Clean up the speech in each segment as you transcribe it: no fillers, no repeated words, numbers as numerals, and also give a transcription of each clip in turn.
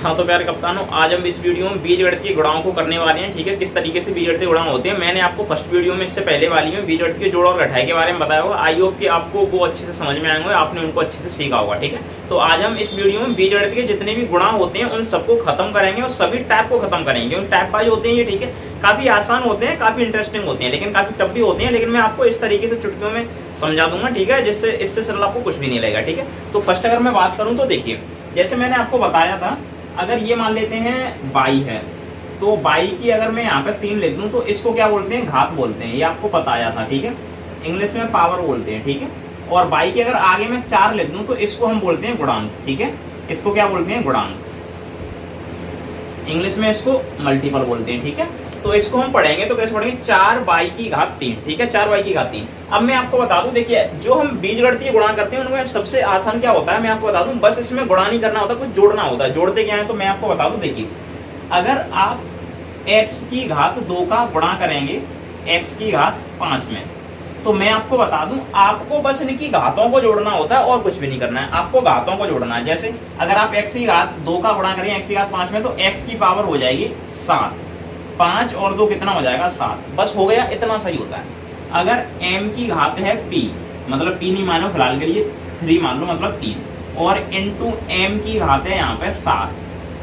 हाँ तो प्यारे कप्तानों, आज हम इस वीडियो में बीजगणित की गुणाओं को करने वाले हैं। ठीक है, किस तरीके से बीजगणित के गुणा होते हैं मैंने आपको फर्स्ट वीडियो में इससे पहले वाली में बीजगणित के जोड़ और घटाए के बारे में बताया होगा। आई होप कि आपको वो अच्छे से समझ में आएंगे, आपने उनको अच्छे से सीखा होगा। ठीक है, तो आज हम इस वीडियो में बीजगणित के जितने भी गुणा होते हैं उन सबको खत्म करेंगे और सभी टाइप को खत्म करेंगे। उन टाइप वाइज होते हैं ये, ठीक है, काफी आसान होते हैं, काफी इंटरेस्टिंग होते हैं, लेकिन काफी टफ भी होते हैं। लेकिन मैं आपको इस तरीके से चुटकियों में समझा दूंगा, ठीक है, जिससे इससे सरल आपको कुछ भी नहीं लगेगा। ठीक है, तो फर्स्ट अगर मैं बात करूं तो देखिए, जैसे मैंने आपको बताया था, अगर ये मान लेते हैं बाई है, तो बाई की अगर मैं यहाँ पे 3 लिख दूं तो इसको क्या बोलते हैं, घात बोलते हैं। ये आपको बताया था, ठीक है, इंग्लिश में पावर बोलते हैं। ठीक है, और बाई की अगर आगे मैं 4 लिख दूं तो इसको हम बोलते हैं गुणांक। ठीक है, इसको क्या बोलते हैं, गुणांक। इंग्लिश में इसको मल्टीपल बोलते हैं। ठीक है, तो इसको हम पढ़ेंगे तो कैसे पढ़ेंगे, 4 बाई की घात 3। ठीक है, 4 बाई की घात 3। अब मैं आपको बता दूं, देखिए जो हम बीजगणितीय गुणा करते हैं उनमें सबसे आसान क्या होता है, मैं आपको बता दूं, बस इसमें गुणा नहीं करना होता, कुछ जोड़ना होता है। जोड़ते क्या है तो मैं आपको बता दूं, देखिए अगर आप x की घात 2 का गुणा करेंगे x की घात 5 में, तो मैं आपको बता दूं, आपको बस इनकी घातों को जोड़ना होता है और कुछ भी नहीं करना है, आपको घातों को जोड़ना है। जैसे अगर आप x की घात 2 का गुणा करें x की घात 5 में, तो x की पावर हो जाएगी 7, 5 और 2 कितना हो जाएगा, 7। बस हो गया, इतना सही होता है। अगर m की घात है p, मतलब p नहीं मानो फिलहाल के लिए, 3 मान लो, मतलब 3, और इंटू m की घात है यहाँ पे 7।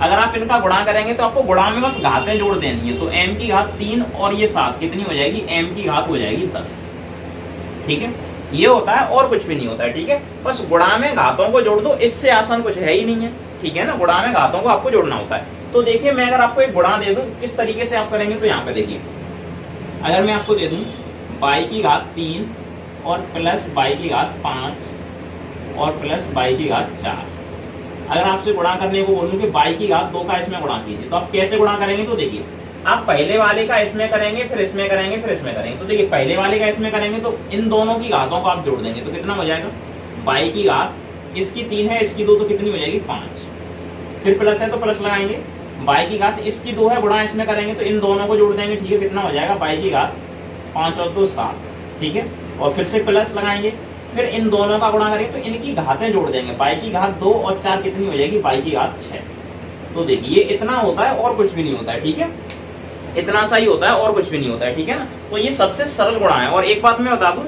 अगर आप इनका गुणा करेंगे तो आपको गुणा में बस घातें जोड़ देनी है, तो m की घात 3 और ये 7 कितनी हो जाएगी, m की घात हो जाएगी 10। ठीक है, ये होता है और कुछ भी नहीं होता है। ठीक है, बस गुणा में घातों को जोड़ दो, इससे आसान कुछ है ही नहीं है। ठीक है ना, गुणा में घातों को आपको जोड़ना होता है। तो देखिए, मैं अगर आपको एक गुणा दे दूं, किस तरीके से आप करेंगे, तो यहाँ पे देखिए, अगर मैं आपको दे दूं बाई की घात 3 और प्लस बाई की घात 5 और प्लस बाई की घात 4, अगर आपसे गुणा करने को बोलूं कि बाई की घात 2 का इसमें गुणा कीजिए, तो आप कैसे गुणा करेंगे, तो देखिए आप पहले वाले का इसमें करेंगे, फिर इसमें करेंगे, फिर इसमें करेंगे। तो देखिए पहले वाले का इसमें करेंगे तो इन दोनों की घातों को आप जोड़ देंगे, तो कितना हो जाएगा, बाई की घात इसकी 3 है, इसकी 2, तो कितनी हो जाएगी, 5। फिर प्लस है तो प्लस लगाएंगे, बाई की घात इसकी 2 है, गुणा इसमें करेंगे तो इन दोनों को जोड़ देंगे। ठीक है, कितना हो जाएगा, बाई की घात 5 और 2 7। ठीक है, और फिर से प्लस लगाएंगे, फिर इन दोनों का गुणा करेंगे तो इनकी घातें जोड़ देंगे। बाई की घात 2 और 4 कितनी हो जाएगी, बाई की घात 6। तो देखिए ये इतना होता है और कुछ भी नहीं होता है। ठीक है, इतना सा ही होता है और कुछ भी नहीं होता है। ठीक है ना, तो ये सबसे सरल गुणा है। और एक बात मैं बता दूं,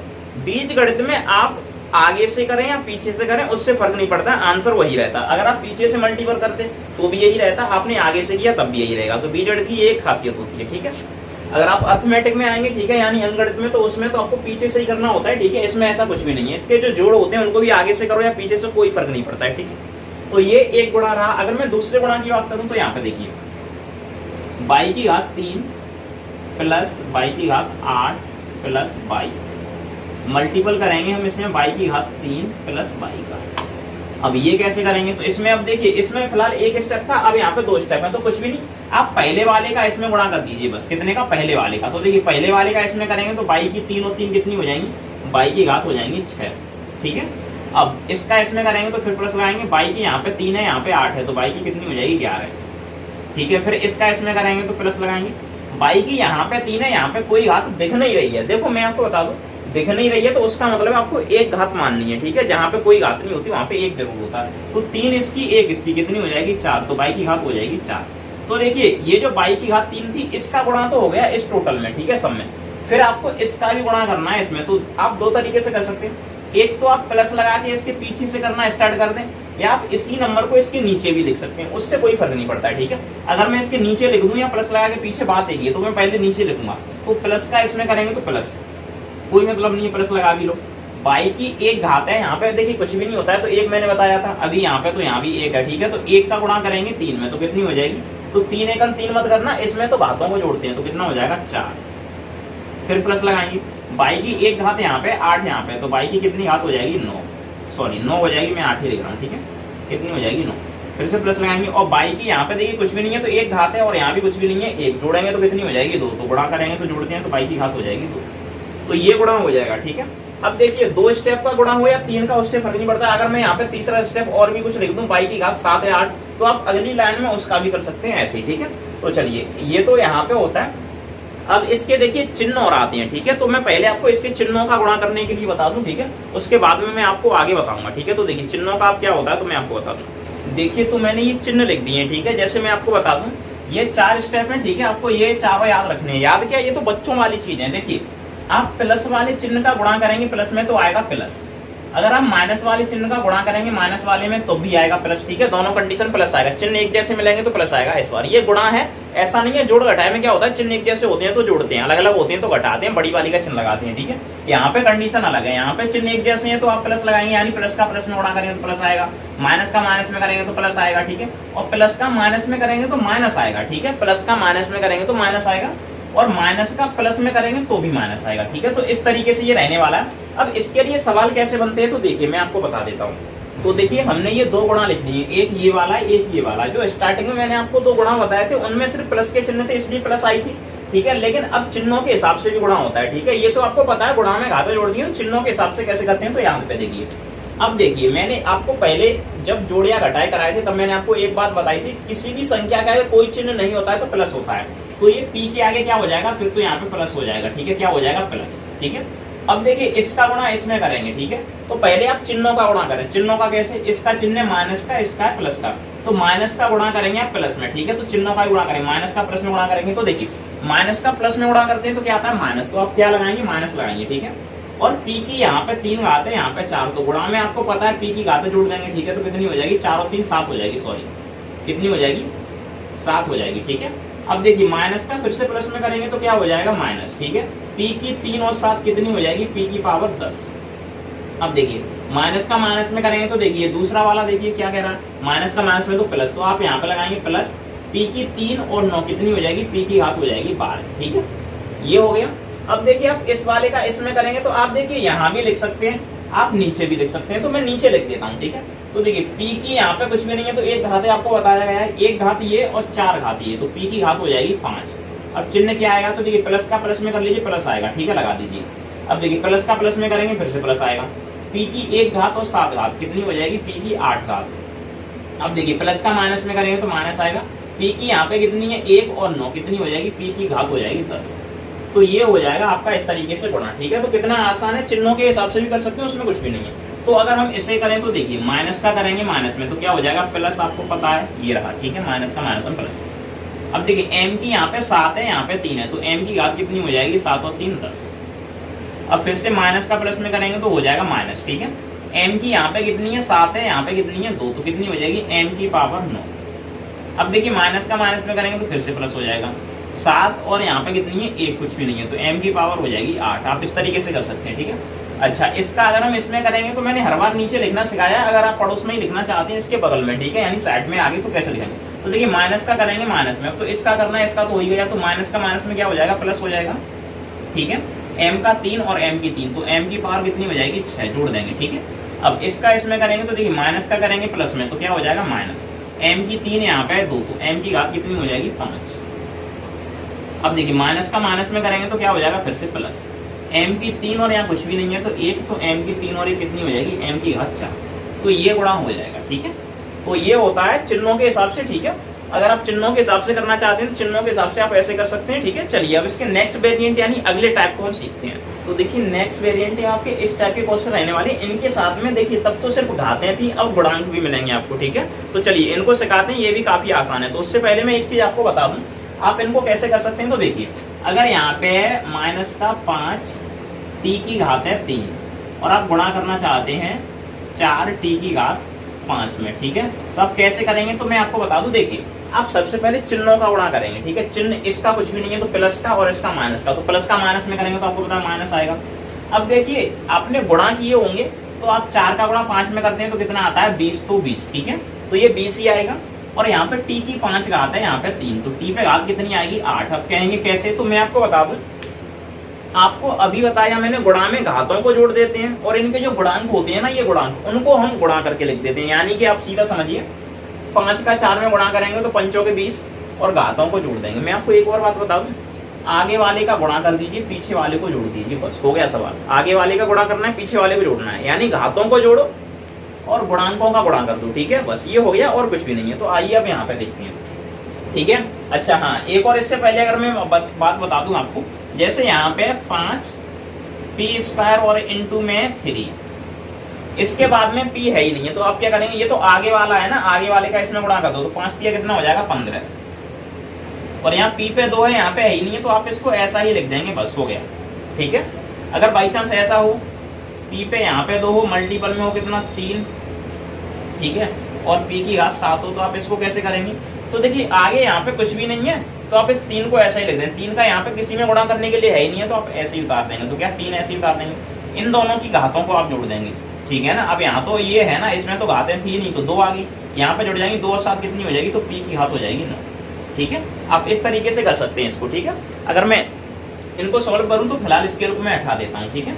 बीजगणित में आप आगे से करें या पीछे से करें उससे फर्क नहीं पड़ता, आंसर वही रहता। अगर आप पीछे से मल्टीपल करते तो भी यही रहता, आपने आगे से किया तब भी यही रहेगा। तो बीजगणित की एक खासियत होती है। ठीक है, अगर आप अर्थमेटिक में आएंगे, ठीक है, यानी अंकगणित में, तो उसमें तो आपको पीछे से ही करना होता है। ठीक है, इसमें ऐसा कुछ भी नहीं है। इसके जो जोड़ होते हैं उनको भी आगे से करो या पीछे से, कोई फर्क नहीं पड़ता है। ठीक है, तो ये एक गुणा रहा। अगर मैं दूसरे गुणा की बात करूं तो यहाँ पे देखिए, बाई की घात 3 प्लस बाई की घात 8 प्लस बाई, मल्टीपल करेंगे हम इसमें बाई की घात 3 प्लस बाई का। अब ये कैसे करेंगे, तो इसमें अब देखिए, इसमें फिलहाल एक स्टेप था, अब यहाँ पे 2 स्टेप है, तो कुछ भी नहीं, आप पहले वाले का इसमें गुणा कर दीजिए, बस कितने का, पहले वाले का। तो देखिए पहले वाले का इसमें करेंगे तो बाई की 3 और 3 कितनी हो जाएंगी, बाई की घात हो जाएंगी 6। ठीक है, अब इसका इसमें करेंगे तो फिर प्लस लगाएंगे, बाई की यहाँ पे 3 है, यहाँ पे 8 है, तो बाई की कितनी हो जाएगी, 11। ठीक है, फिर इसका इसमें करेंगे तो प्लस लगाएंगे, बाई की यहाँ पे 3 है, यहाँ पे कोई घात दिख नहीं रही है। देखो मैं आपको बता दूं, दिख नहीं रही है तो उसका मतलब आपको एक घात माननी है। ठीक है, जहाँ पे कोई घात नहीं होती वहां पे एक जरूर होता है। तो 3 इसकी, 1 इसकी, कितनी हो जाएगी, 4। तो बाई की घात हो जाएगी 4। तो देखिए ये जो बाई की घात 3 थी, इसका गुणा तो हो गया इस टोटल में, ठीक है, सब में। फिर आपको इसका भी गुणा करना है इसमें, तो आप 2 तरीके से कर सकते हैं। एक तो आप प्लस लगा के इसके पीछे से करना स्टार्ट कर दें, या आप इसी नंबर को इसके नीचे भी लिख सकते हैं, उससे कोई फर्क नहीं पड़ता है। ठीक है, अगर मैं इसके नीचे लिख दूं या प्लस लगा के पीछे, बात एक ही है, तो मैं पहले नीचे लिखूंगा, तो प्लस का इसमें करेंगे तो प्लस, कोई मतलब नहीं है, प्लस लगा भी लो। बाई की 1 घात है, यहाँ पे देखिए कुछ भी नहीं होता है, तो 1 मैंने बताया था, अभी यहाँ पे तो यहाँ भी 1 है। ठीक है, तो 1 का गुणा करेंगे 3 में, तो कितनी हो जाएगी, तो 3 एकम 3 मत करना, इसमें तो घातों को जोड़ते हैं, तो कितना हो जाएगा, 4। फिर प्लस लगाएंगे, बाई की 1 घात यहाँ पे, 8 यहाँ पे, तो बाई की कितनी घात हो जाएगी, 9, सॉरी 9 हो जाएगी, मैं 8 ही लिख रहा हूँ। ठीक है, कितनी हो जाएगी, 9। फिर से प्लस लगाएंगे, और बाई की यहाँ पे देखिए कुछ भी नहीं है, तो 1 घात है, और यहाँ भी कुछ भी नहीं है, 1 जोड़ेंगे तो कितनी हो जाएगी, 2। तो गुणा करेंगे तो जोड़ते हैं, तो बाई की घात हो जाएगी 2। तो ये गुणा हो जाएगा। ठीक है, अब देखिए 2 स्टेप का गुणा हो या 3 का, उससे फर्क नहीं पड़ता। अगर मैं यहाँ पे तीसरा स्टेप और भी कुछ लिख दूं, बाई की घात 7 या 8, तो आप अगली लाइन में उसका भी कर सकते हैं ऐसे ही। ठीक है, तो चलिए ये तो यहाँ पे होता है। अब इसके देखिए चिन्ह और आते हैं। ठीक है, तो मैं पहले आपको इसके चिन्हों का गुणा करने के लिए बता दूं। ठीक है, उसके बाद में मैं आपको आगे बताऊंगा। ठीक है, तो देखिए चिन्हों का आप क्या होता है तो मैं आपको बता दूं। देखिए तो मैंने ये चिन्ह लिख दिए हैं, ठीक है। जैसे मैं आपको बता दूं, ये 4 स्टेप हैं, ठीक है। आपको ये चारों याद रखने हैं। याद क्या, ये तो बच्चों वाली चीज है। देखिए आप प्लस वाले चिन्ह का गुणा करेंगे प्लस में तो आएगा प्लस, अगर आप माइनस वाले चिन्ह का गुणा करेंगे माइनस वाले में तो भी आएगा प्लस, ठीक है। दोनों कंडीशन प्लस आएगा, चिन्ह एक जैसे मिलेंगे तो प्लस आएगा। इस बार ये गुणा है, ऐसा नहीं है जोड़ घटाए में क्या होता है, चिन्ह एक जैसे होते हैं तो जोड़ते हैं, अलग अलग होते हैं तो घटाते हैं, बड़ी वाली का चिन्ह लगाते हैं, ठीक है। यहाँ पे कंडीशन अलग है, यहाँ पे चिन्ह एक जैसे हैं तो आप प्लस लगाएंगे, यानी प्लस का प्लस में गुणा करेंगे तो प्लस आएगा, माइनस का माइनस में करेंगे तो प्लस आएगा, ठीक है। और प्लस का माइनस में करेंगे तो माइनस आएगा, ठीक है। प्लस का माइनस में करेंगे तो माइनस आएगा, और माइनस का प्लस में करेंगे तो भी माइनस आएगा, ठीक है। तो इस तरीके से ये रहने वाला है। अब इसके लिए सवाल कैसे बनते हैं तो देखिए मैं आपको बता देता हूँ। तो देखिए हमने ये 2 गुणा लिख दिए, एक ये वाला एक ये वाला। जो स्टार्टिंग में मैंने आपको 2 गुणा बताए थे उनमें सिर्फ प्लस के चिन्ह थे इसलिए प्लस आई थी, ठीक है। लेकिन अब चिन्हों के हिसाब से भी गुणा होता है, ठीक है। ये तो आपको पता है, गुणा में घातें जोड़ दी है, तो चिन्हों के हिसाब से कैसे करते हैं तो यहाँ पे देखिए। अब देखिए मैंने आपको पहले जब जोड़ या घटाए कराए थे तब मैंने आपको एक बात बताई थी, किसी भी संख्या का कोई चिन्ह नहीं होता है तो प्लस होता है, तो ये p के आगे क्या हो जाएगा, फिर तो यहाँ पे प्लस हो जाएगा, ठीक है। क्या हो जाएगा, प्लस, ठीक है। अब देखिए इसका गुणा इसमें करेंगे, ठीक है। तो पहले आप चिन्हों का गुणा करें, चिन्हों का कैसे, इसका चिन्ह है माइनस का, इसका है प्लस का, तो माइनस का गुणा करेंगे आप प्लस में, ठीक है। तो चिन्हों का गुणा करेंगे, माइनस का प्लस में गुणा करेंगे, तो देखिए माइनस का प्लस में गुणा करते हैं तो क्या आता है माइनस, तो आप क्या लगाएंगे, माइनस लगाएंगे, ठीक है। और p की यहाँ पे 3 घात है, यहाँ पे 4, तो गुणा में आपको पता है p की घातें जोड़ देंगे, ठीक है। तो कितनी हो जाएगी, 4 और 3 7 हो जाएगी, सॉरी कितनी हो जाएगी, 7 हो जाएगी, ठीक है। अब देखिए माइनस का फिर से प्लस में करेंगे तो क्या हो जाएगा, माइनस, ठीक है। p की 3 और 7 कितनी हो जाएगी, p की पावर 10। अब देखिए माइनस का माइनस में करेंगे तो देखिए दूसरा वाला देखिए क्या कह रहा है, माइनस का माइनस में तो प्लस, तो आप यहाँ पे लगाएंगे प्लस, p की 3 और 9 कितनी हो जाएगी, p की घात हो जाएगी 12, ठीक है। ये हो गया। अब देखिए आप इस वाले का इसमें करेंगे तो आप देखिए यहाँ भी लिख सकते हैं, आप नीचे भी लिख सकते हैं, तो मैं नीचे लिख देता हूँ, ठीक है। तो देखिए p की यहाँ पे कुछ भी नहीं है तो एक घात है, आपको बताया गया है, एक घात ये और 4 घात ये, तो p की घात हो जाएगी 5। अब चिन्ह क्या आएगा, तो देखिए प्लस का प्लस में कर लीजिए, प्लस आएगा, ठीक है, लगा दीजिए। अब देखिए प्लस का प्लस में करेंगे फिर से प्लस आएगा, p की 1 घात और 7 घात कितनी हो जाएगी, p की 8 घात। अब देखिए प्लस का माइनस में करेंगे तो माइनस आएगा, p की यहाँ पे कितनी है 1 और 9 कितनी हो जाएगी, p की घात हो जाएगी 10। तो ये हो जाएगा आपका इस तरीके से गुणा, ठीक है। तो कितना आसान है, चिन्हों के हिसाब से भी कर सकते हैं, उसमें कुछ भी नहीं है। तो अगर हम इसे करें तो देखिए माइनस का करेंगे माइनस में तो क्या हो जाएगा, प्लस, आपको पता है ये रहा, ठीक है। माइनस का माइनस में प्लस। अब देखिए m की यहाँ पे 7 है, यहाँ पे 3 है, तो m की घात कितनी हो जाएगी, 7 और 3 10। अब फिर से माइनस का प्लस में करेंगे तो हो जाएगा माइनस, ठीक है। m की यहाँ पे कितनी है 7 है, यहाँ पे कितनी है 2, तो कितनी हो जाएगी m की पावर 9। अब देखिए माइनस का माइनस में करेंगे तो फिर से प्लस हो जाएगा, 7 और यहाँ पे कितनी है 1, कुछ भी नहीं है, तो m की पावर हो जाएगी 8। आप इस तरीके से कर सकते हैं, ठीक है। अच्छा इसका अगर हम इसमें करेंगे तो मैंने हर बार नीचे लिखना सिखाया, अगर आप पड़ोस में ही लिखना चाहते हैं इसके बगल में, ठीक है, यानी साइड में आगे, तो कैसे लिखेंगे। तो देखिए माइनस का करेंगे माइनस में, अब तो इसका करना है, इसका तो हो ही गया, तो माइनस का माइनस में क्या हो जाएगा, प्लस हो जाएगा, ठीक है। m का 3 और m की 3, तो m की पावर कितनी हो जाएगी 6, जोड़ देंगे, ठीक है। अब इसका इसमें करेंगे तो देखिए माइनस का करेंगे प्लस में तो क्या हो जाएगा माइनस, m की 3 यहाँ पे 2, तो m की घात कितनी हो जाएगी 5। अब देखिए माइनस का माइनस में करेंगे तो क्या हो जाएगा फिर से प्लस, m की 3 और यहाँ कुछ भी नहीं है तो 1, तो m की 3 और ये कितनी हो जाएगी, m की घात 4, तो ये गुणा हो जाएगा, ठीक है। तो ये होता है चिन्हों के हिसाब से, ठीक है। अगर आप चिन्हों के हिसाब से करना चाहते हैं तो चिन्हों के हिसाब से आप ऐसे कर सकते हैं, ठीक है। चलिए अब इसके नेक्स्ट वेरिएंट यानी अगले टाइप को हम सीखते हैं। तो देखिए नेक्स्ट वेरिएंट है आपके इस टाइप के क्वेश्चन रहने वाले, इनके साथ में देखिए तब तो सिर्फ घातें थी, अब गुणांक भी मिलेंगे आपको, ठीक है। तो चलिए इनको सिखाते हैं, ये भी काफी आसान है। तो उससे पहले मैं एक चीज आपको बता दूं, आप इनको कैसे कर सकते हैं। तो देखिए अगर यहाँ पे माइनस का 5 t की घात है 3 और आप गुणा करना चाहते हैं 4 t की घात 5 में, ठीक है। तो आप कैसे करेंगे तो मैं आपको बता दूं, देखिए आप सबसे पहले चिन्हों का गुणा करेंगे, ठीक है। चिन्ह इसका कुछ भी नहीं है तो प्लस का और इसका माइनस का, तो प्लस का माइनस में करेंगे तो आपको पता है माइनस आएगा। अब देखिए आपने गुणा किए होंगे तो आप 4 का गुणा 5 में करते हैं तो कितना आता है 20, तो 20, ठीक है। तो ये 20 ही आएगा। और यहाँ पे t की 5 घात है, यहाँ पे 3, तो t पे घात कितनी आएगी 8। अब कहेंगे कैसे, तो मैं आपको बता दूं, आपको अभी बताया मैंने गुणा में घातों को जोड़ देते हैं और इनके जो गुणांक होते हैं ना, ये गुणांक उनको हम गुणा करके लिख देते हैं। यानी कि आप सीधा समझिए 5 का 4 में गुणा करेंगे तो 5 के 20 और घातों को जोड़ देंगे। मैं आपको एक और बात बता दूं, आगे वाले का गुणा कर दीजिए, पीछे वाले को जोड़ दीजिए, बस हो गया सवाल। आगे वाले का गुणा करना है, पीछे वाले को जोड़ना है, यानी घातों को जोड़ो और गुणांकों का गुणा कर दो, ठीक है। बस ये हो गया और कुछ भी नहीं है। तो आइए अब यहाँ पे देखते हैं, ठीक है। अच्छा हाँ, एक और इससे पहले अगर मैं बात बता दूं आपको, जैसे यहाँ पे 5 p² और इंटू में 3, इसके बाद में p है ही नहीं है, तो आप क्या करेंगे, ये तो आगे वाला है ना, आगे वाले का इसमें गुणा कर दो, तो 5 दिया कितना हो जाएगा 15। और यहाँ p पे 2 है, यहाँ पे है ही नहीं है, तो आप इसको ऐसा ही लिख देंगे, बस हो गया। ठीक है, अगर बाई चांस ऐसा हो p पे यहाँ पे 2 हो, मल्टीपल में हो कितना 3, ठीक है, और p की घात 7 हो, तो आप इसको कैसे करेंगे, तो देखिए आगे यहाँ पे कुछ भी नहीं है, तो आप इस 3 को ऐसा ही लिख दें, 3 का यहाँ पे किसी में गुणा करने के लिए है ही नहीं है, तो आप ऐसे ही उतार देंगे, तो क्या 3 ऐसे ही उतार देंगे, इन दोनों की घातों को आप जोड़ देंगे। ठीक है ना, अब यहाँ तो ये है ना, इसमें तो घातें थी नहीं, तो 2 आ गई, यहाँ पे जुड़ जाएंगी, 2 और 7 कितनी हो जाएगी, तो p की घात हो जाएगी 9। ठीक है, आप इस तरीके से कर सकते हैं इसको। ठीक है, अगर मैं इनको सॉल्व करूं तो फिलहाल इसके रूप में हटा देता हूं। ठीक है,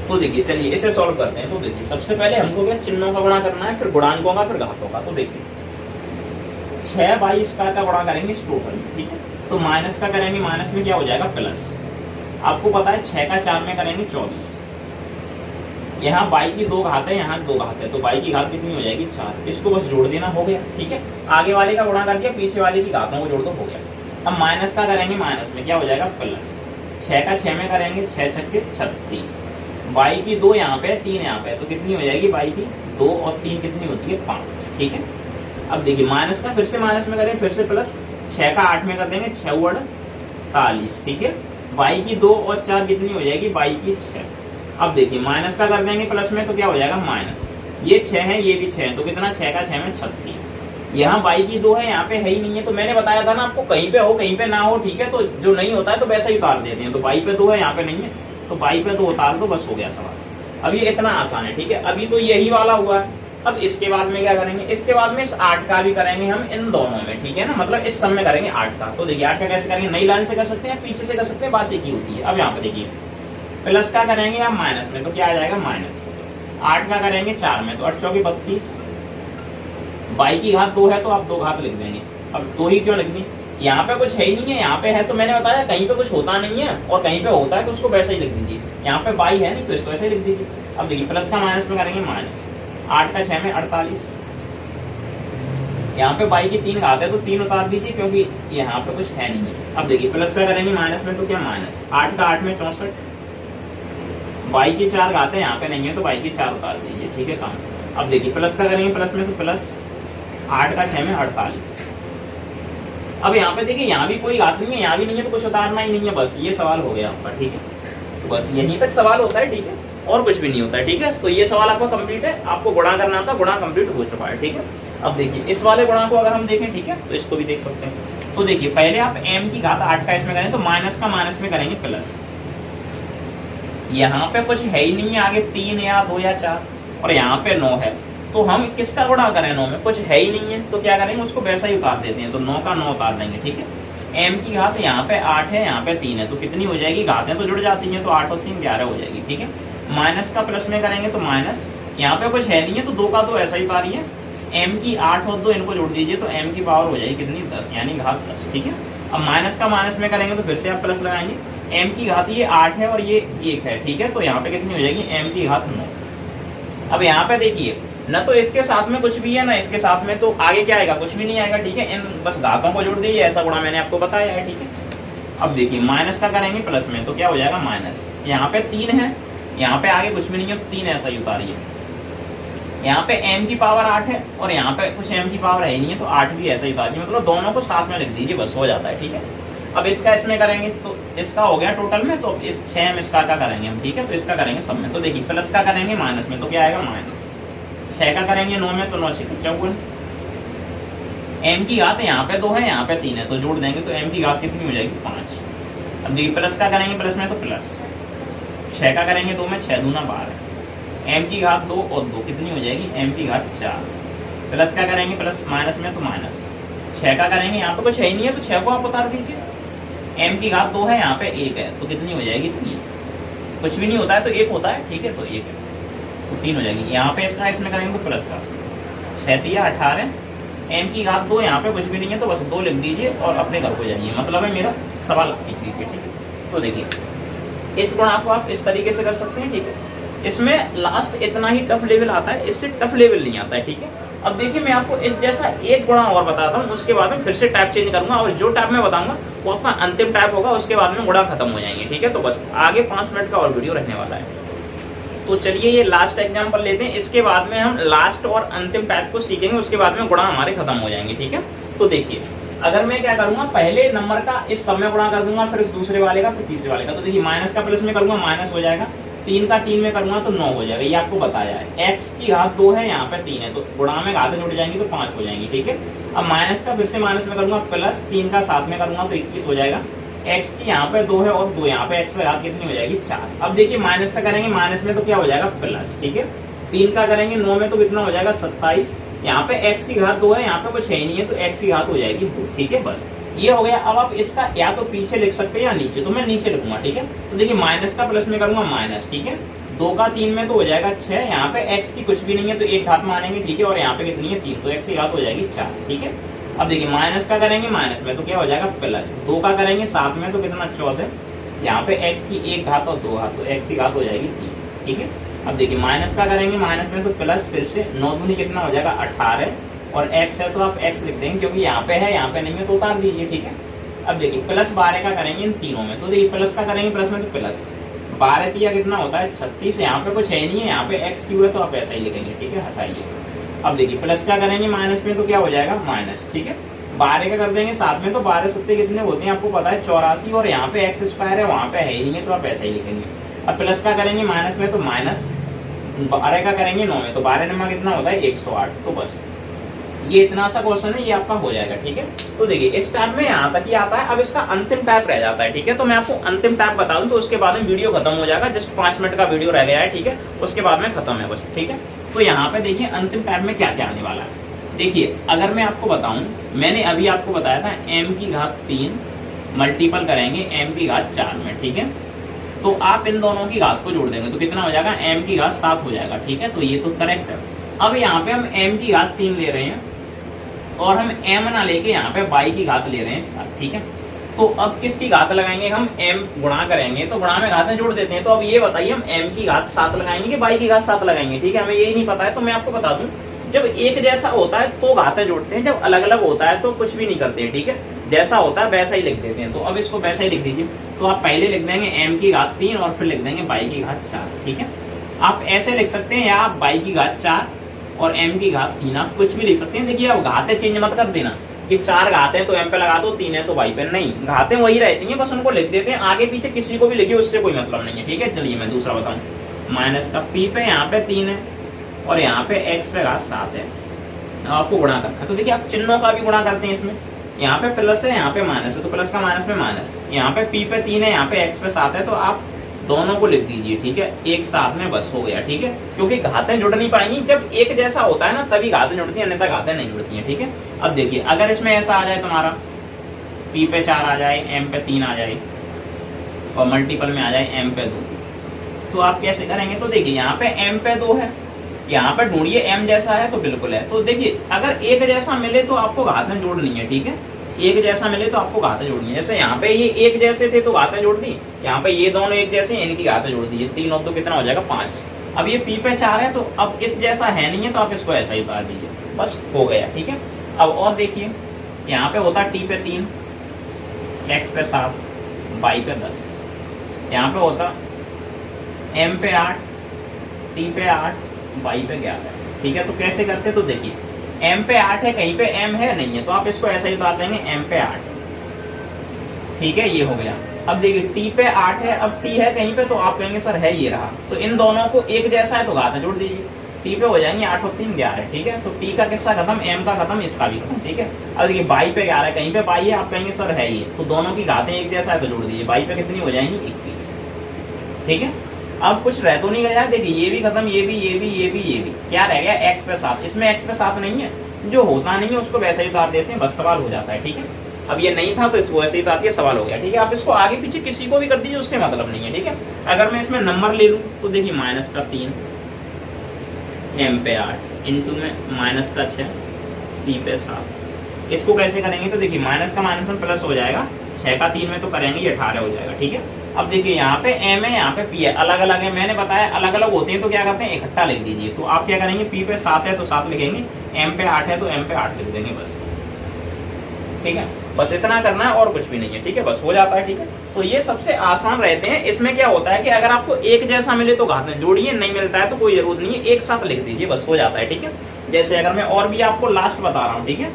तो देखिए चलिए इसे सॉल्व करते हैं। तो देखिए सबसे पहले हमको क्या चिन्हों का गुणा करना है, फिर गुणांकों का, फिर घातों का। तो देखिए 6 बाई स्क्वायर का गुणा करेंगे इस टोटल में। ठीक है, तो माइनस का करेंगे, माइनस में क्या हो जाएगा प्लस। आपको पता है 6 का 4 में करेंगे 24। यहाँ बाई की 2 घात है, यहाँ 2 घात है, तो बाई की घात कितनी हो जाएगी 4। इसको बस जोड़ देना, हो गया। ठीक है, आगे वाले का गुणा कर दिया, पीछे वाले की घातों को जोड़ दो, हो गया। अब माइनस का करेंगे, माइनस में क्या हो जाएगा प्लस। 6 का 6 में करेंगे 6 छक्के 36। बाई की 2 यहाँ पे, 3 यहाँ पे, तो कितनी हो जाएगी बाई की 2 और 3 कितनी होती है 5। ठीक है, अब देखिए माइनस का फिर से माइनस में करेंगे, फिर से प्लस। 6 का 8 में कर देंगे 6 × 48। ठीक है, बाई की 2 और 4 कितनी हो जाएगी बाई की 6। अब देखिए माइनस का कर देंगे प्लस में, तो क्या हो जाएगा माइनस। ये 6 है, ये भी 6 है, तो कितना 6 का 6 में 36। यहाँ बाई की 2 है, यहाँ पे है ही नहीं है, तो मैंने बताया था ना आपको, कहीं पे हो कहीं पे ना हो। ठीक है, तो जो नहीं होता है तो वैसा ही उतार देते हैं। तो बाई पे 2 है, यहाँ पे नहीं है, तो बाई पे 2 उतार दो, बस हो गया सवाल। अब ये इतना आसान है। ठीक है, अभी तो यही वाला हुआ है। अब इसके बाद में क्या करेंगे, इसके बाद में इस 8 का भी करेंगे हम इन दोनों में। ठीक है ना, मतलब इस सब में करेंगे 8 का। तो देखिए 8 का कैसे करेंगे, नई लाइन से कर सकते हैं, पीछे से कर सकते हैं, बात एक ही होती है। अब यहाँ पे देखिए प्लस का करेंगे या माइनस में, तो क्या आ जाएगा माइनस। 8 का करेंगे 4 में, तो 8 चौके 32। बाई की घात 2 है, तो आप 2 घात लिख देंगे। अब 2 ही क्यों लिखनी, यहाँ पे कुछ है ही नहीं है, यहाँ पे है तो मैंने बताया कहीं पे कुछ होता नहीं है, और कहीं पे होता है तो उसको वैसे ही लिख दीजिए। यहाँ पे बाई है नहीं, तो इसको ऐसे ही लिख दीजिए। अब देखिए प्लस का माइनस में करेंगे माइनस। 8 का 6 में 48। यहाँ पे बाई की 3 घात है, तो 3 उतार दीजिए, क्योंकि यहाँ पे कुछ है नहीं है। अब देखिए प्लस का करेंगे माइनस में, तो क्या माइनस। 8 का 8 में 64। बाई की 4 घात है, यहाँ पे नहीं है, तो बाई की 4 उतार दीजिए। ठीक है काम। अब देखिए प्लस का करेंगे प्लस में, तो प्लस 8 का 6 में 48। अब यहाँ पे देखिए यहाँ भी कोई घात नहीं है, यहाँ भी नहीं है, तो कुछ उतारना ही नहीं है, बस ये सवाल हो गया आपका। ठीक है, तो बस यहीं तक सवाल होता है। ठीक है, और कुछ भी नहीं होता है। ठीक है, तो ये सवाल आपका कंप्लीट है। आपको गुणा करना था, गुणा कंप्लीट हो चुका है। ठीक है, अब देखिए इस वाले गुणा को अगर हम देखें, ठीक है, तो इसको भी देख सकते हैं। तो देखिए पहले आप m की घात 8 का इसमें करें, तो माइनस का माइनस में करेंगे प्लस। यहाँ पे कुछ है ही नहीं है, आगे 3 या 2 या 4, और यहाँ पे 9 है, तो हम किसका गुणा करें, 9 में कुछ है ही नहीं है, तो क्या करेंगे उसको वैसा ही उतार देते हैं। तो 9 का 9 उतार देंगे। ठीक है, m की घात यहाँ पे 8 है, यहाँ पे 3 है, तो कितनी हो जाएगी, घातें तो जुड़ जाती हैं, तो 8 और 3 11 हो जाएगी। ठीक है, माइनस का प्लस में करेंगे, तो माइनस, यहाँ पे कुछ है नहीं है, तो 2 का 2 ऐसा ही उतारिए। m की 8 और 2 इनको जोड़ दीजिए, तो m की पावर हो जाएगी कितनी 10, यानी घात 10। ठीक है, अब माइनस का माइनस में करेंगे, तो फिर से आप प्लस लगाएंगे। m की घात ये 8 है और ये 1 है। ठीक है, तो यहाँ पे कितनी हो जाएगी m की घात 9। अब यहाँ पे देखिए न तो इसके साथ में कुछ भी है, ना इसके साथ में, तो आगे क्या आएगा, कुछ भी नहीं आएगा। ठीक है, इन बस घातों को जोड़ दीजिए, ऐसा गुणा मैंने आपको बताया है। ठीक है, अब देखिए माइनस का करेंगे प्लस में, तो क्या हो जाएगा माइनस। यहाँ पे 3 है, यहाँ पे आगे कुछ भी नहीं है, तो 3 ऐसा ही उतारिए। यहाँ पे m की पावर 8 है, और यहाँ पे कुछ m की पावर है ही नहीं है, तो 8 भी ऐसा ही उतारिए, मतलब दोनों को साथ में लिख दीजिए, बस हो जाता है। ठीक है, अब इसका इसमें करेंगे, तो इसका हो गया टोटल में, तो इस 6 में इसका का करेंगे हम। ठीक है, तो इसका करेंगे सब में। तो देखिए प्लस का करेंगे माइनस में, तो क्या आएगा माइनस। 6 का करेंगे 9 में, तो 9 6 54। m की घात यहाँ पे 2 है, यहाँ पे 3 है, तो जोड़ देंगे, तो m की घात कितनी हो जाएगी 5। अब देखिए प्लस का करेंगे प्लस में, तो प्लस। 6 का करेंगे 2 में, 6 दूना 12। m की घात 2 और 2 कितनी हो जाएगी m की घात 4। प्लस का करेंगे प्लस, माइनस में, तो माइनस। 6 का करेंगे, यहाँ पे कुछ है ही नहीं है, तो 6 को आप उतार दीजिए। m की घात 2 है, यहाँ पे 1 है, तो कितनी हो जाएगी 3। कुछ भी नहीं होता है तो 1 होता है। ठीक है, तो 1 है, तो 3 हो जाएगी। यहाँ पे इसका इसमें करेंगे, तो प्लस का 6 3 18। m की घात 2, यहाँ पे कुछ भी नहीं है, तो बस 2 लिख दीजिए और अपने घर को जाइए, मतलब है मेरा सवाल सीख लीजिए। ठीक है, तो देखिए इस गुणा को आप इस तरीके से कर सकते हैं। ठीक है, इसमें लास्ट इतना ही टफ लेवल आता है, इससे टफ लेवल नहीं आता है। ठीक है, अब देखिए मैं आपको इस जैसा एक गुणा और बताता हूँ, उसके बाद में फिर से टाइप चेंज करूंगा, और जो टाइप मैं बताऊंगा वो आपका अंतिम टाइप होगा, उसके बाद में गुणा खत्म हो जाएंगे। ठीक है, तो बस आगे 5 मिनट का और वीडियो रहने वाला है। तो चलिए ये लास्ट एग्जांपल लेते हैं, इसके बाद में हम लास्ट और अंतिम टाइप को सीखेंगे, उसके बाद में गुणा हमारे खत्म हो जाएंगे। ठीक है, तो देखिए अगर मैं क्या करूंगा, पहले नंबर का इस सब में गुणा कर दूंगा, फिर इस दूसरे वाले का, फिर तीसरे वाले का। तो देखिए माइनस का प्लस में करूंगा, माइनस हो जाएगा, 3 का 3 में करूंगा तो 9 हो जाएगा, ये आपको बताया है। x की घात 2 है, यहाँ पे 3 है, तो गुणा में घातें जुड़ जाएंगी तो 5 हो जाएंगी। ठीक है, अब माइनस का फिर से माइनस में करूंगा, प्लस 3 का 7 में करूंगा तो 21 हो जाएगा। x की यहाँ पे 2 है और 2 यहाँ पे, x पे घात कितनी हो जाएगी 4। अब देखिए माइनस का करेंगे, माइनस में तो क्या हो जाएगा प्लस। ठीक है, 3 का करेंगे 9 में तो कितना हो जाएगा 27। यहाँ पे x की घात 2 है, यहाँ पे कुछ है ही नहीं है तो x की घात हो जाएगी 2। ठीक है, बस ये हो गया। अब आप इसका या तो पीछे लिख सकते हैं या नीचे, तो मैं नीचे लिखूंगा। ठीक है, तो देखिए माइनस का प्लस में करूंगा माइनस, ठीक है, 2 का 3 में तो हो जाएगा 6, यहाँ पे x की कुछ भी नहीं है तो एक घात मानेंगे। ठीक है, और यहाँ पे कितनी है 3, तो x की घात हो जाएगी 4। ठीक है, अब देखिए माइनस का करेंगे माइनस में तो क्या हो जाएगा प्लस, 2 का करेंगे 7 में तो कितना 14, यहाँ पे x की एक घात और 2 घात, तो x की घात हो जाएगी 3। ठीक है, अब देखिए माइनस का करेंगे माइनस में तो प्लस, फिर से 9 दूनी कितना हो जाएगा 18, और x है तो आप x लिख देंगे क्योंकि यहाँ पे है, यहाँ पे नहीं है तो उतार दीजिए। ठीक है, अब देखिए प्लस 12 का करेंगे इन तीनों में, तो देखिए प्लस का करेंगे प्लस में तो प्लस 12 तिया कितना होता है 36, यहाँ पे कुछ है नहीं है, यहाँ पे x क्यू है तो आप ऐसा ही लिखेंगे। ठीक है, हटाइए। अब देखिए प्लस का करेंगे माइनस में तो क्या हो जाएगा माइनस। ठीक है, 12 का कर देंगे साथ में तो 12 सत्ते कितने होते हैं आपको पता है 84, और यहाँ पे x स्क्वायर है वहाँ पे है ही नहीं है तो आप ऐसा ही लिखेंगे। अब प्लस का करेंगे माइनस में तो माइनस, 12 का करेंगे 9 में तो 12 नंबर कितना होता है 108। तो बस ये इतना सा क्वेश्चन है, ये आपका हो जाएगा। ठीक है, तो देखिए इस टाइप में यहाँ तक ही आता है। अब इसका अंतिम टाइप रह जाता है। ठीक है, तो मैं आपको अंतिम टाइप बता दूं तो उसके बाद में वीडियो खत्म हो जाएगा, जस्ट 5 मिनट का वीडियो रह गया है। ठीक है, उसके बाद में खत्म है बस। ठीक है, तो यहाँ पे देखिए अंतिम टाइप में क्या क्या आने वाला है। देखिए अगर मैं आपको बताऊं, मैंने अभी आपको बताया था m की घात 3 मल्टीपल करेंगे m की घात 4 में। ठीक है, तो आप इन दोनों की घात को जोड़ देंगे तो कितना हो जाएगा m की घात 7 हो जाएगा। ठीक है, तो ये तो करेक्ट है। अब यहाँ पे हम m की घात 3 ले रहे हैं और हम m ना लेके यहाँ पे y की घात ले रहे हैं 4। ठीक है, तो अब किसकी घात लगाएंगे हम, m गुणा करेंगे तो गुणा में घातें जोड़ देते हैं। तो अब ये बताइए हम m की घात 7 लगाएंगे कि y की घात 7 लगाएंगे। ठीक है, हमें यही नहीं पता है। तो मैं आपको बता दूं, जब एक जैसा होता है तो घातें जोड़ते हैं, जब अलग अलग होता है तो कुछ भी नहीं करते हैं। ठीक है, जैसा होता है वैसा ही लिख देते हैं। तो अब इसको वैसा ही लिख दीजिए। तो आप पहले लिख देंगे m की घात 3 और फिर लिख देंगे y की घात 4। ठीक है, आप ऐसे लिख सकते हैं या आप y की घात 4 और m की घात 3, आप कुछ भी लिख सकते हैं। देखिए अब घातें चेंज मत कर देना कि 4 घातें हैं तो m पे लगा दो, 3 है तो y पे, नहीं, घातें वही रहती हैं, बस उनको लिख देते हैं। आगे पीछे किसी को भी लिखिए, उससे कोई मतलब नहीं है। ठीक है, चलिए मैं दूसरा बताऊं। माइनस का p पे यहाँ पे 3 है और यहाँ पे x पे घात 7 है, आपको गुणा करना है। तो देखिए आप चिन्हों का भी गुणा करते हैं इसमें, यहाँ पे प्लस है यहाँ पे माइनस है तो प्लस का माइनस में माइनस, यहाँ पे p पे 3 है यहाँ पे x पे 7 है तो आप दोनों को लिख दीजिए। ठीक है, एक साथ में बस हो गया। ठीक है, क्योंकि घातें जुड़ नहीं पाएंगी, जब एक जैसा होता है ना तभी घातें जुड़ती हैं, अन्यथा घातें नहीं जुड़ती हैं। ठीक है, अब देखिए अगर इसमें ऐसा आ जाए तुम्हारा p पे 4 आ जाए, m पे 3 आ जाए और मल्टीपल में आ जाए m पे 2, तो आप कैसे करेंगे। तो देखिए यहाँ पे m पे 2 है, यहाँ पे ढूंढिए m जैसा है तो बिल्कुल है। तो देखिए अगर एक जैसा मिले तो आपको घातें जोड़नी है। ठीक है, एक जैसा मिले तो आपको घातें जोड़नी है। जैसे यहाँ पे ये एक जैसे थे तो घातें जोड़ दी, यहाँ पे ये दोनों एक जैसे इनकी घातें जोड़ दी, 3 और 2 कितना हो जाएगा 5। अब ये p पे 4 है तो अब इस जैसा है नहीं है तो आप इसको ऐसा ही उतार दीजिए, बस हो गया। ठीक है, अब और देखिए यहाँ पे होता t पे 3, x पे 7, y पे 10, यहाँ पे होता m पे 8, t पे 8, y पे 11। ठीक है, तो कैसे करते तो देखिए m पे 8 है, कहीं पे m है नहीं है तो आप इसको ऐसा ही उतार देंगे m पे 8। ठीक है, ये हो गया। अब देखिए t पे 8 है, अब t है कहीं पे तो आप कहेंगे सर है ये रहा, तो इन दोनों को एक जैसा है तो घातें जोड़ दीजिए, t पे हो जाएंगे 8 और 3 11। ठीक है, तो t का किस्सा खत्म, m का खत्म, इसका भी खत्म। ठीक है, अब देखिए y पे 11 है, कहीं पे y है आप कहेंगे सर है ये, तो दोनों की घातें एक जैसा है तो जोड़ दीजिए, y पे कितनी हो जाएंगी 21। ठीक है, अब कुछ रह तो नहीं गया, देखिए ये भी खत्म, ये भी, ये भी, ये भी, ये भी, क्या रह गया x पे 7। इसमें x पे 7 नहीं है, जो होता नहीं है उसको वैसे ही उतार देते हैं, बस सवाल हो जाता है। ठीक है, अब ये नहीं था तो इसको वैसे ही उतार दिया, सवाल हो गया। ठीक है, आप इसको आगे पीछे किसी को भी कर दीजिए, उससे मतलब नहीं है। ठीक है, अगर मैं इसमें नंबर ले लूँ तो देखिए माइनस का 3 m पे 8 इंटू में माइनस का 6 p पे 7, इसको कैसे करेंगे तो देखिए माइनस का माइनस में प्लस हो जाएगा, 6 का 3 में तो करेंगे ये 18 हो जाएगा। ठीक है, अब देखिए यहाँ पे m है यहाँ पे p है, अलग अलग है, मैंने बताया अलग अलग होते हैं तो क्या करते हैं इकट्ठा लिख दीजिए। तो आप क्या करेंगे, p पे 7 है तो 7 लिखेंगे, m पे 8 है तो m पे 8 लिख देंगे बस। ठीक है, बस इतना करना है और कुछ भी नहीं है, ठीक है, बस हो जाता है, ठीक है। तो ये सबसे आसान रहते हैं। इसमें क्या होता है कि अगर आपको एक जैसा मिले तो घात में जोड़िए, नहीं मिलता है तो कोई जरूरत नहीं है, एक साथ लिख दीजिए, बस हो जाता है, ठीक है। जैसे अगर मैं और भी आपको लास्ट बता रहा हूं, ठीक है,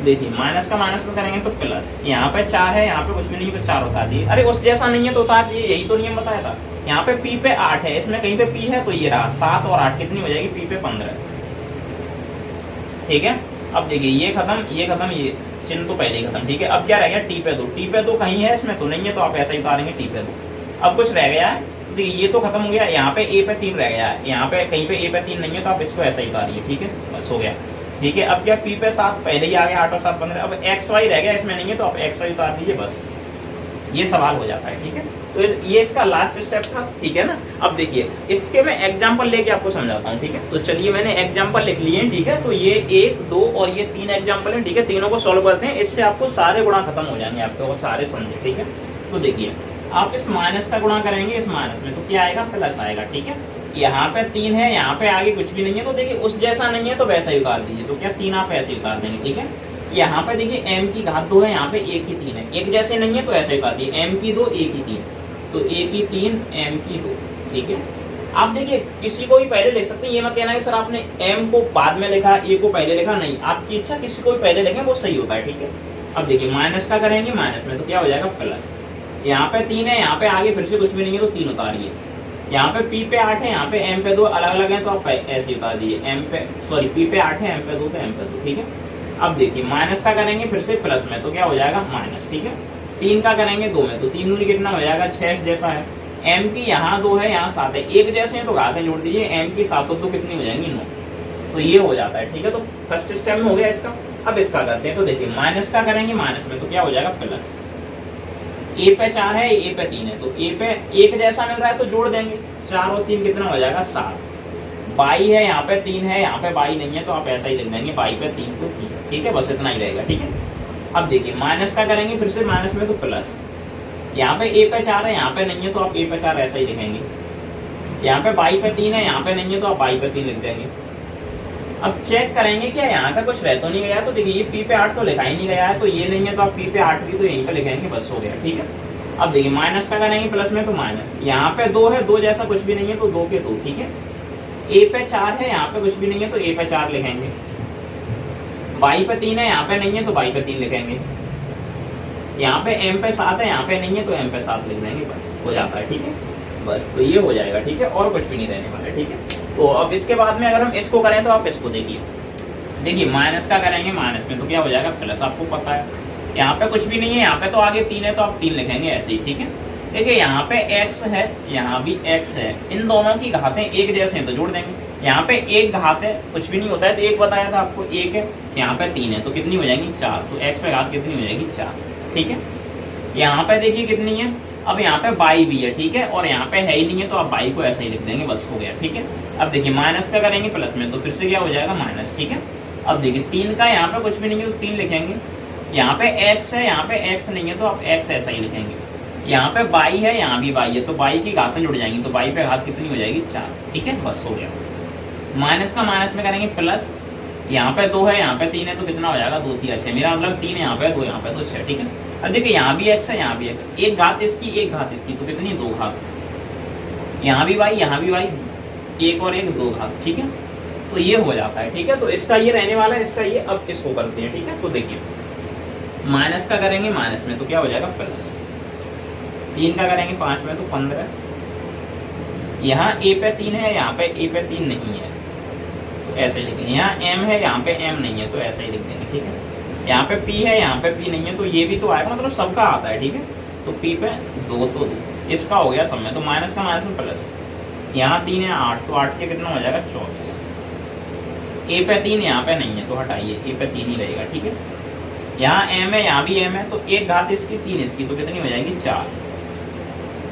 देखिए माइनस का माइनस में करेंगे तो प्लस, यहाँ पे 4 है, यहाँ पे कुछ भी नहीं है तो 4 उतार दिए। अरे उस जैसा नहीं है तो उतार दिए, यही तो नियम बताया था। यहाँ पे पी पे 8 है, इसमें कहीं पे पी है तो ये रहा 7 और 8 कितनी हो जाएगी, पी पे 15, ठीक है। अब देखिए ये खत्म, ये चिन्ह तो पहले ही खत्म, ठीक है। अब क्या रह गया, टी पे 2, टी पे 2 कहीं है इसमें तो नहीं है, तो आप ऐसा ही उतारेंगे टी पे 2। अब कुछ रह गया है, तो देखिए ये तो खत्म हो गया, यहाँ पे ए पे 3 रह गया है, यहाँ पे कहीं पे ए पे 3 नहीं है तो आप इसको ऐसा ही उतारिए, ठीक है, बस हो गया, ठीक है। अब क्या पी पे 7 पहले ही आ गया, 8 और 7 15, अब एक्स वाई रह गया, इसमें नहीं है तो आप एक्स वाई उतार दीजिए, बस ये सवाल हो जाता है, ठीक है। तो ये इसका लास्ट स्टेप था, ठीक है ना। अब देखिए इसके मैं एग्जांपल लेके आपको समझाता हूँ, ठीक है। तो चलिए मैंने एग्जांपल लिख लिए हैं, ठीक है। तो ये 1 2 और ये 3 एग्जांपल हैं, ठीक है। तीनों को सॉल्व करते हैं, इससे आपको सारे गुणा खत्म हो जाएंगे, आपके वो सारे समझे, ठीक है। तो देखिए आप इस माइनस का गुणा करेंगे इस माइनस में, तो क्या आएगा, प्लस आएगा, ठीक है। यहाँ पे 3 है, यहाँ पे आगे कुछ भी नहीं है, तो देखिए उस जैसा नहीं है तो वैसा ही उतार दीजिए, तो क्या 3 आप ऐसे ही उतार देंगे, ठीक है। यहाँ पे देखिए m की घात 2 है, यहाँ पे a की 3 है, एक जैसे नहीं है तो ऐसे उतार दिए, m की 2 a की 3, तो a की 3 m की 2, ठीक है। आप देखिए किसी को भी पहले लिख सकते हैं, ये मत कहना कि सर आपने m को बाद में लिखा, a को पहले लिखा, नहीं, आपकी इच्छा, किसी को भी पहले लिखें वो सही होता है, ठीक है। अब देखिए माइनस का करेंगे माइनस में, तो क्या हो जाएगा, प्लस, यहाँ पे 3 है, यहाँ पे आगे फिर से कुछ भी नहीं है तो 3 उतारिए, यहाँ पे p पे 8 है, यहाँ पे m पे 2 अलग अलग है तो आप ऐसे ही उतार दीजिए, p पे 8 है, m पे 2 तो m पे 2, ठीक है। अब देखिए माइनस का करेंगे फिर से प्लस में, तो क्या हो जाएगा, माइनस, ठीक है। 3 का करेंगे 2 में, तो 3 दूनी कितना हो जाएगा, 6 जैसा है। m की यहाँ 2 है, यहाँ 7 है, एक जैसे हैं तो घातें जोड़ दीजिए, m की 7 तो कितनी हो जाएंगी, 9, तो ये हो जाता है, ठीक है। तो फर्स्ट स्टेप में हो गया इसका। अब इसका करते हैं, तो देखिए माइनस का करेंगे माइनस में, तो क्या हो जाएगा, प्लस, a पे 4 है, a पे 3 है, तो a पे एक जैसा मिल रहा है तो जोड़ देंगे, 4 और 3 कितना हो जाएगा, 7। बाई है, यहाँ पे 3 है, यहाँ पे बाई नहीं है तो आप ऐसा ही लिख देंगे, बाई पे 3 तो 3, ठीक है, बस इतना ही रहेगा, ठीक है। अब देखिए माइनस का करेंगे फिर से माइनस में, तो प्लस, यहाँ पे a पे 4 है, यहाँ पे नहीं है तो आप a पे 4 ऐसा ही लिखेंगे, यहाँ पे बाई पे 3 है, यहाँ पे नहीं है तो आप बाई पे 3 लिख देंगे। अब चेक करेंगे क्या यहाँ का कुछ रह तो नहीं गया, तो देखिए ये p पे 8 तो लिखा ही नहीं गया है, तो ये नहीं है तो आप p पे 8 भी तो यहीं पे लिखेंगे, बस हो गया, ठीक है। अब देखिए माइनस का करेंगे प्लस में, तो माइनस, यहाँ पे 2 है, 2 जैसा कुछ भी नहीं है तो 2 के 2, ठीक है। a पे 4 है, यहाँ पे कुछ भी नहीं है तो a पे 4 लिखेंगे, बाई पे 3 है, यहाँ पे नहीं है तो बाई पे 3 लिखेंगे, यहाँ पे m पे 7 है, यहाँ पे नहीं है तो m पे 7 लिख देंगे, बस हो जाता है, ठीक है। बस तो ये हो जाएगा, ठीक है, और कुछ भी नहीं रहने वाला, ठीक है। तो अब इसके बाद में अगर हम इसको करें तो आप इसको देखिए माइनस का करेंगे माइनस में, तो क्या हो जाएगा, प्लस, आपको पता है यहाँ पे कुछ भी नहीं है, यहाँ पे तो आगे 3 है तो आप 3 लिखेंगे ऐसे ही, ठीक है। देखिए यहाँ पे x है, यहाँ भी x है, इन दोनों की घातें एक जैसे हैं तो जोड़ देंगे, यहाँ पे एक घात है, कुछ भी नहीं होता है तो एक बताया था आपको, एक है, यहाँ पे 3 है तो कितनी हो जाएंगी, 4, तो x पे घात कितनी हो जाएगी, 4, ठीक है। यहाँ पे देखिए कितनी है, अब यहाँ पे बाई भी है, ठीक है, और यहाँ पे है ही नहीं है तो आप बाई को ऐसा ही लिख देंगे, बस हो गया, ठीक है। अब देखिए माइनस का करेंगे प्लस में, तो फिर से क्या हो जाएगा, माइनस, ठीक है। अब देखिए 3 का यहाँ पे कुछ भी नहीं है तो 3 लिखेंगे, यहाँ पे x है, यहाँ पे x नहीं है तो आप x ऐसा ही लिखेंगे, यहाँ पे बाई है, यहाँ भी बाई है, तो बाई की घातें जुड़ जाएंगी, तो बाई पे घात कितनी हो जाएगी, 4, ठीक है, बस हो गया। माइनस का माइनस में करेंगे प्लस, यहाँ पे 2 है, यहाँ पे 3 है तो कितना हो जाएगा, 2 3 6, मेरा मतलब 3 यहाँ पे 2 यहाँ पे 2 6, ठीक है। अब देखिए यहाँ भी x है, यहाँ भी x, एक घात इसकी एक घात इसकी, तो कितनी, 2 घात, यहाँ भी बाई, यहाँ भी बाई, एक और एक 2 घात, ठीक है। तो ये हो जाता है, ठीक है। तो इसका ये रहने वाला है, इसका ये। अब इसको करते हैं, ठीक है। तो देखिए माइनस का करेंगे माइनस में, तो क्या हो जाएगा, प्लस, 3 का करेंगे 5 में तो 15, यहाँ a पे 3 है, यहाँ पे a पे 3 नहीं है तो ऐसे ही लिखेंगे, यहाँ m है, यहाँ पे m नहीं है तो ऐसे ही लिख देंगे, ठीक है। यहाँ पे p है, यहाँ पे p नहीं है तो ये भी तो आएगा, मतलब सबका आता है, ठीक है। तो p पे 2 तो 2, इसका हो गया सब में, तो माइनस का माइनस में प्लस, यहाँ 3 है, 8, तो 8 के कितना हो जाएगा, 24, a पे 3 यहाँ पे नहीं है तो हटाइए, a पे 3 ही रहेगा, ठीक है। यहाँ m है, यहाँ भी m है, तो एक घात इसकी 3 इसकी, तो कितनी हो जाएगी, 4,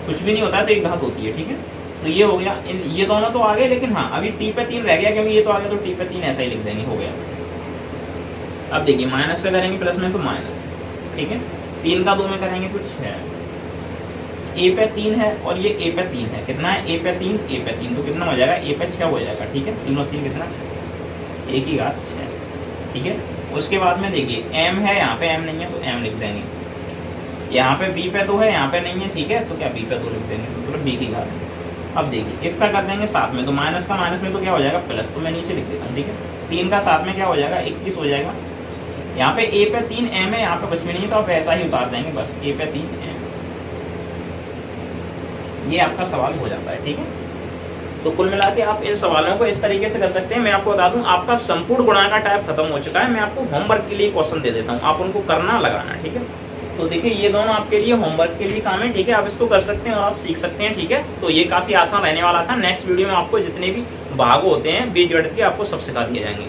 कुछ भी नहीं होता है तो एक घात होती है, ठीक है। तो ये हो गया, ये दोनों तो आ गए, लेकिन हाँ अभी t पे 3 रह गया, क्योंकि ये तो आ गया तो t पे 3 ऐसा ही लिख देंगे, हो गया। अब देखिए माइनस का करेंगे प्लस में, तो माइनस, ठीक है, 3 का 2 में करेंगे तो 6, ए पे 3 है और ये ए पे 3 है, कितना है, ए पे 3 ए पे 3, तो कितना हो जाएगा, ए पे 6 हो जाएगा, ठीक है, 3 और 3 कितना, 6, ए की घात 6, ठीक है। उसके बाद में देखिए m है, यहाँ पे m नहीं है तो m लिख देंगे, यहाँ पे b पे 2 है, यहाँ पे नहीं है, ठीक है, तो क्या b पे 2 लिख देंगे, तो मतलब b की घात। अब देखिए इसका कर देंगे साथ में, तो माइनस का माइनस में तो क्या हो जाएगा प्लस, तो मैं नीचे लिख देता हूँ, ठीक है। 3 का साथ में क्या हो जाएगा 21 हो जाएगा, यहाँ पे a पे 3 m है, यहाँ पे कुछ भी नहीं है तो आप ऐसा ही उतार देंगे बस, a पे 3 m, ये आपका सवाल हो जाता है, ठीक है। तो कुल मिला के आप इन सवालों को इस तरीके से कर सकते हैं। मैं आपको बता दूं आपका संपूर्ण गुणा का टाइप खत्म हो चुका है, मैं आपको होमवर्क के लिए क्वेश्चन दे देता हूं, आप उनको करना लगाना, ठीक है। तो देखिए ये दोनों आपके लिए होमवर्क के लिए काम है, ठीक है, आप इसको कर सकते हैं और आप सीख सकते हैं, ठीक है। तो ये काफी आसान रहने वाला था। नेक्स्ट वीडियो में आपको जितने भी भाग होते हैं बीजगणित के आपको सब सिखा दिए जाएंगे।